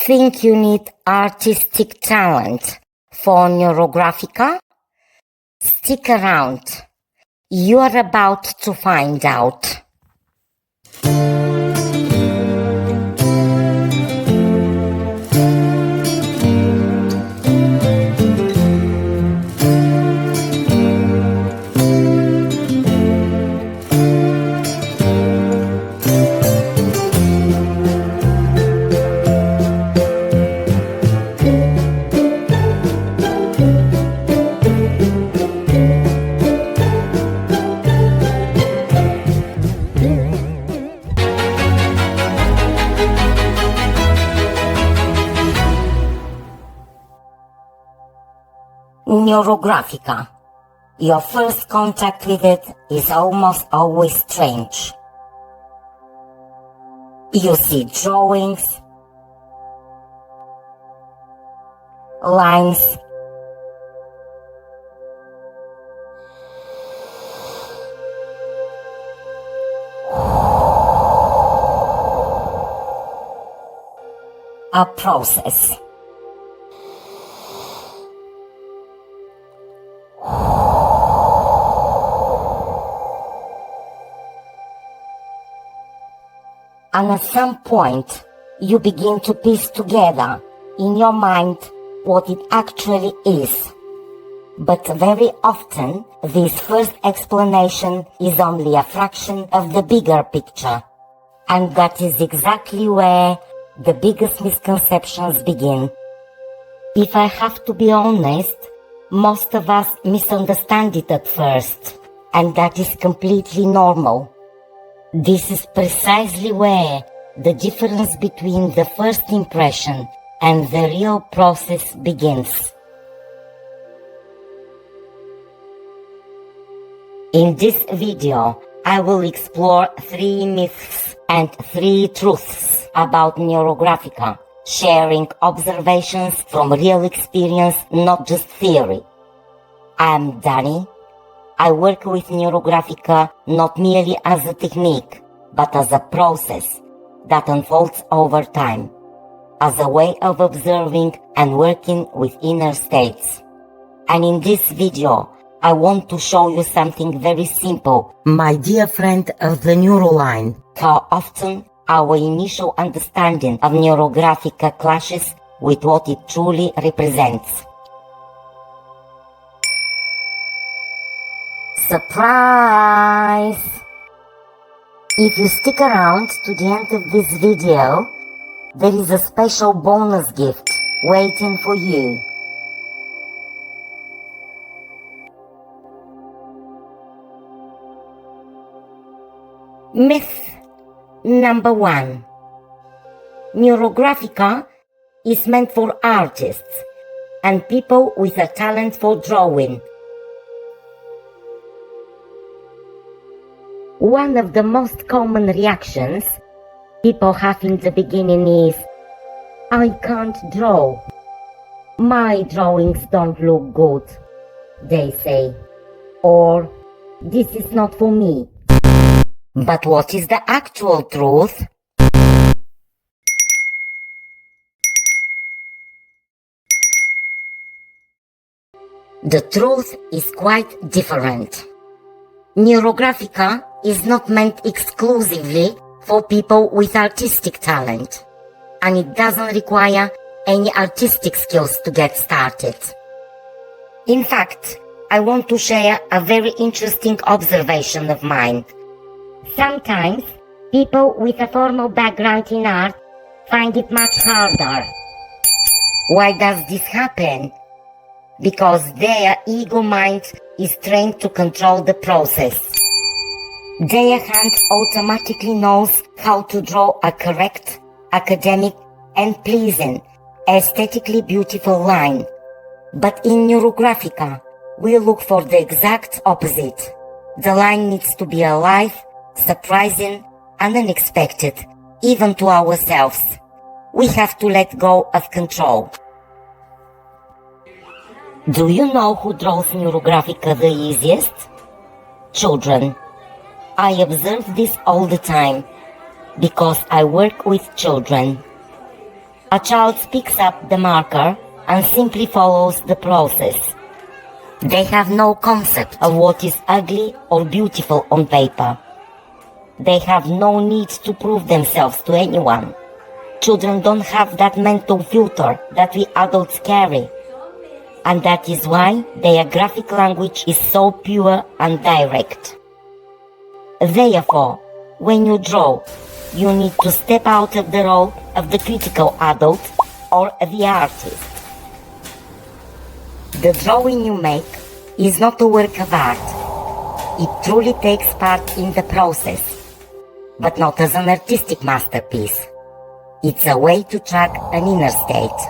think you need artistic talent for Neurographica? Stick around. You are about to find out. Neurographica. Your first contact with it is almost always strange. You see drawings, lines, a process. And at some point, you begin to piece together in your mind what it actually is. But very often, this first explanation is only a fraction of the bigger picture. And that is exactly where the biggest misconceptions begin. If I have to be honest, most of us misunderstand it at first, and that is completely normal. This is precisely where the difference between the first impression and the real process begins. In this video, I will explore 3 myths and 3 truths about Neurographica, sharing observations from real experience, not just theory. I'm Dani. I work with Neurographica not merely as a technique, but as a process that unfolds over time, as a way of observing and working with inner states. And in this video, I want to show you something very simple, my dear friend of the Neuroline, how often our initial understanding of Neurographica clashes with what it truly represents. Surprise! If you stick around to the end of this video, there is a special bonus gift waiting for you. Myth number 1. Neurographica is meant for artists and people with a talent for drawing. One of the most common reactions people have in the beginning is, I can't draw. My drawings don't look good, they say. Or, this is not for me. But what is the actual truth? The truth is quite different. Neurographica is not meant exclusively for people with artistic talent, and it doesn't require any artistic skills to get started. In fact, I want to share a very interesting observation of mine. Sometimes, people with a formal background in art find it much harder. Why does this happen? Because their ego mind is trained to control the process. Their hand automatically knows how to draw a correct, academic, and pleasing, aesthetically beautiful line. But in Neurographica, we look for the exact opposite. The line needs to be alive, surprising, and unexpected, even to ourselves. We have to let go of control. Do you know who draws Neurographica the easiest? Children. I observe this all the time, because I work with children. A child picks up the marker and simply follows the process. They have no concept of what is ugly or beautiful on paper. They have no need to prove themselves to anyone. Children don't have that mental filter that we adults carry. And that is why their graphic language is so pure and direct. Therefore, when you draw, you need to step out of the role of the critical adult or the artist. The drawing you make is not a work of art. It truly takes part in the process, but not as an artistic masterpiece. It's a way to track an inner state.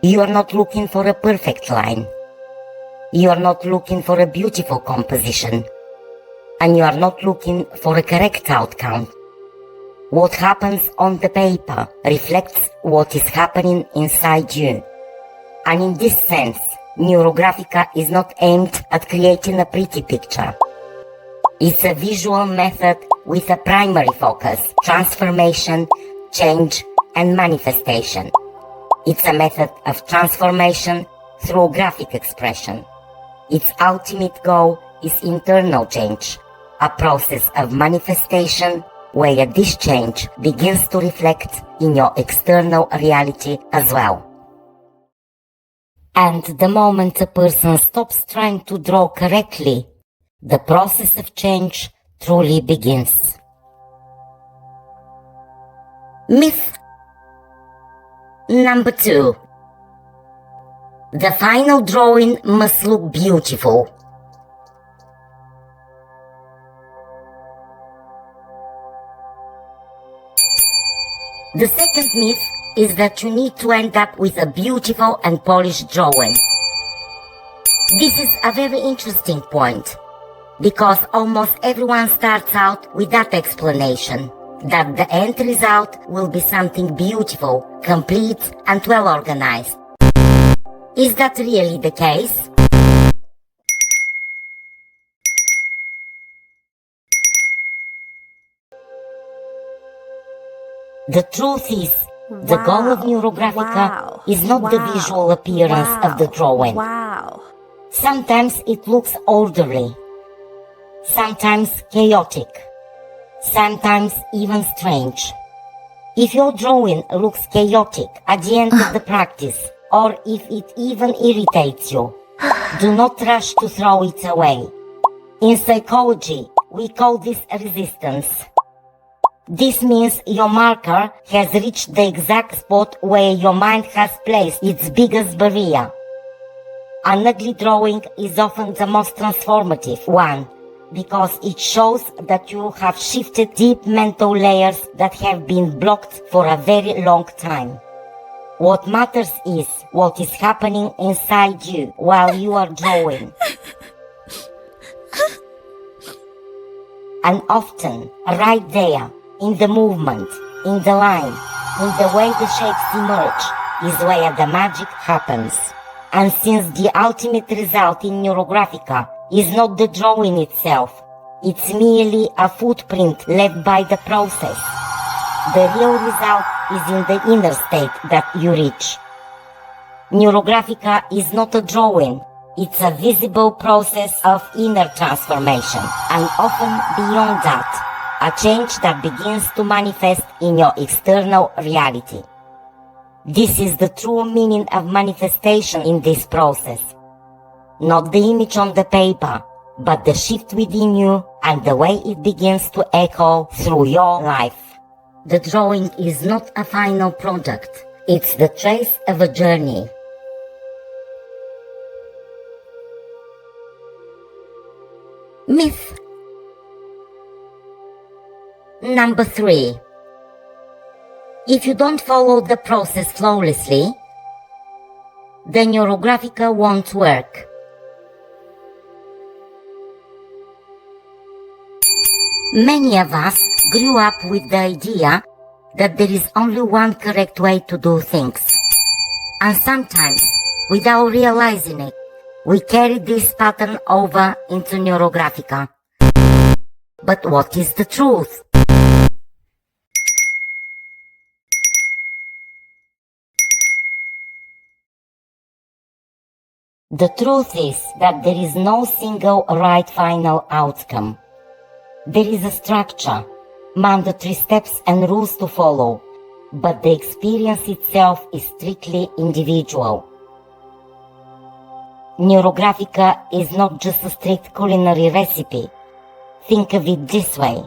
You are not looking for a perfect line. You are not looking for a beautiful composition. And you are not looking for a correct outcome. What happens on the paper reflects what is happening inside you. And in this sense, Neurographica is not aimed at creating a pretty picture. It's a visual method with a primary focus: transformation, change, and manifestation. It's a method of transformation through graphic expression. Its ultimate goal is internal change, a process of manifestation where this change begins to reflect in your external reality as well. And the moment a person stops trying to draw correctly, the process of change truly begins. Myth number 2. The final drawing must look beautiful. The second myth is that you need to end up with a beautiful and polished drawing. This is a very interesting point, because almost everyone starts out with that explanation, that the end result will be something beautiful, complete, and well organized. Is that really the case? The truth is, the goal of Neurographica is not the visual appearance of the drawing. Sometimes it looks orderly, sometimes chaotic, sometimes even strange. If your drawing looks chaotic at the end of the practice, or if it even irritates you, do not rush to throw it away. In psychology, we call this resistance. This means your marker has reached the exact spot where your mind has placed its biggest barrier. An ugly drawing is often the most transformative one, because it shows that you have shifted deep mental layers that have been blocked for a very long time. What matters is what is happening inside you while you are drawing. And often, right there, in the movement, in the line, in the way the shapes emerge, is where the magic happens. And since the ultimate result in Neurographica is not the drawing itself, it's merely a footprint left by the process, the real result is in the inner state that you reach. Neurographica is not a drawing, it's a visible process of inner transformation, and often beyond that, a change that begins to manifest in your external reality. This is the true meaning of manifestation in this process. Not the image on the paper, but the shift within you and the way it begins to echo through your life. The drawing is not a final product, it's the trace of a journey. Myth number 3. If you don't follow the process flawlessly, the Neurographica won't work. Many of us grew up with the idea that there is only one correct way to do things. And sometimes, without realizing it, we carry this pattern over into Neurographica. But what is the truth? The truth is that there is no single right final outcome. There is a structure, mandatory steps and rules to follow, but the experience itself is strictly individual. Neurographica is not just a strict culinary recipe. Think of it this way.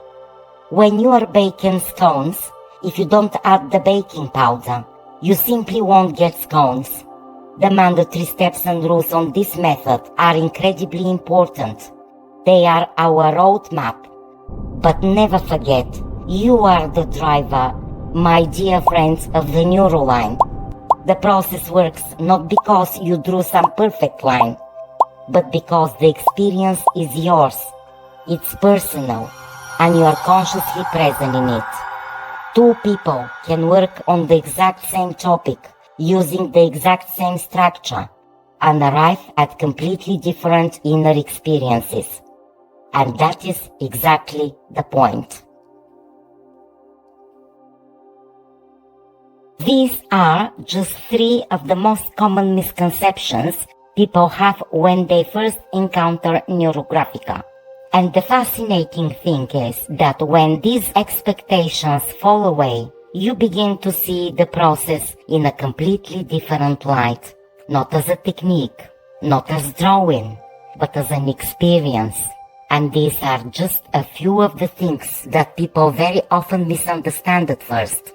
When you are baking scones, if you don't add the baking powder, you simply won't get scones. The mandatory steps and rules on this method are incredibly important. They are our roadmap. But never forget, you are the driver, my dear friends of the Neuroline. The process works not because you drew some perfect line, but because the experience is yours. It's personal, and you are consciously present in it. Two people can work on the exact same topic, using the exact same structure, and arrive at completely different inner experiences. And that is exactly the point. These are just 3 of the most common misconceptions people have when they first encounter Neurographica. And the fascinating thing is that when these expectations fall away, you begin to see the process in a completely different light. Not as a technique, not as drawing, but as an experience. And these are just a few of the things that people very often misunderstand at first.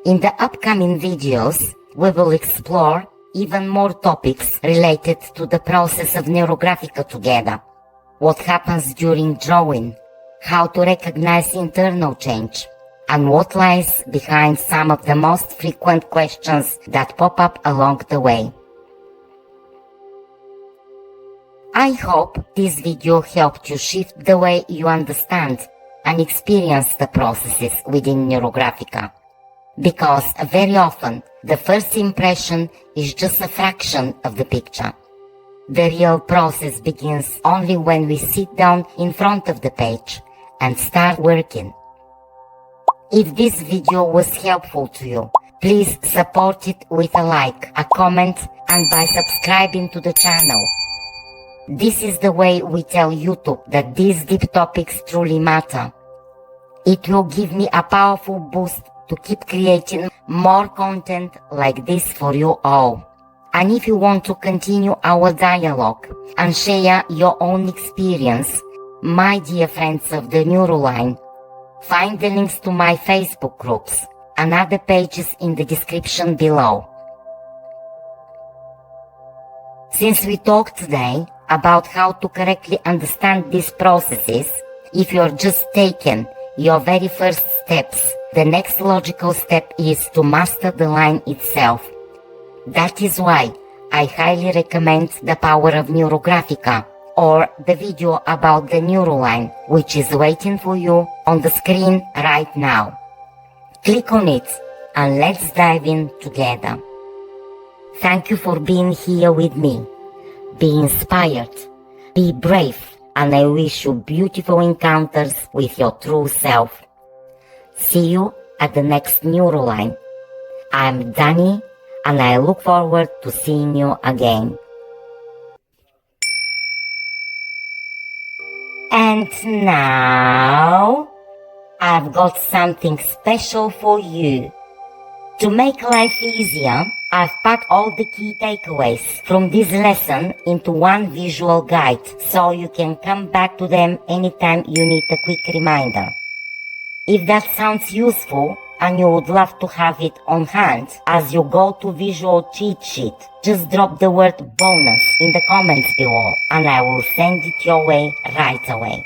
In the upcoming videos, we will explore even more topics related to the process of Neurographica together. What happens during drawing, how to recognize internal change, and what lies behind some of the most frequent questions that pop up along the way. I hope this video helped you shift the way you understand and experience the processes within Neurographica. Because very often, the first impression is just a fraction of the picture. The real process begins only when we sit down in front of the page and start working. If this video was helpful to you, please support it with a like, a comment, and by subscribing to the channel. This is the way we tell YouTube that these deep topics truly matter. It will give me a powerful boost to keep creating more content like this for you all. And if you want to continue our dialogue and share your own experience, my dear friends of the Neuroline, find the links to my Facebook groups and other pages in the description below. Since we talked today about how to correctly understand these processes, if you're just taking your very first steps, the next logical step is to master the line itself. That is why I highly recommend The Power of Neurographica, or the video about the Neuroline, which is waiting for you on the screen right now. Click on it and let's dive in together. Thank you for being here with me. Be inspired, be brave, and I wish you beautiful encounters with your true self. See you at the next Neuroline. I'm Danny, and I look forward to seeing you again. And now, I've got something special for you. To make life easier, I've packed all the key takeaways from this lesson into one visual guide, so you can come back to them anytime you need a quick reminder. If that sounds useful, and you would love to have it on hand as you go to visual cheat sheet, just drop the word bonus in the comments below and I will send it your way right away.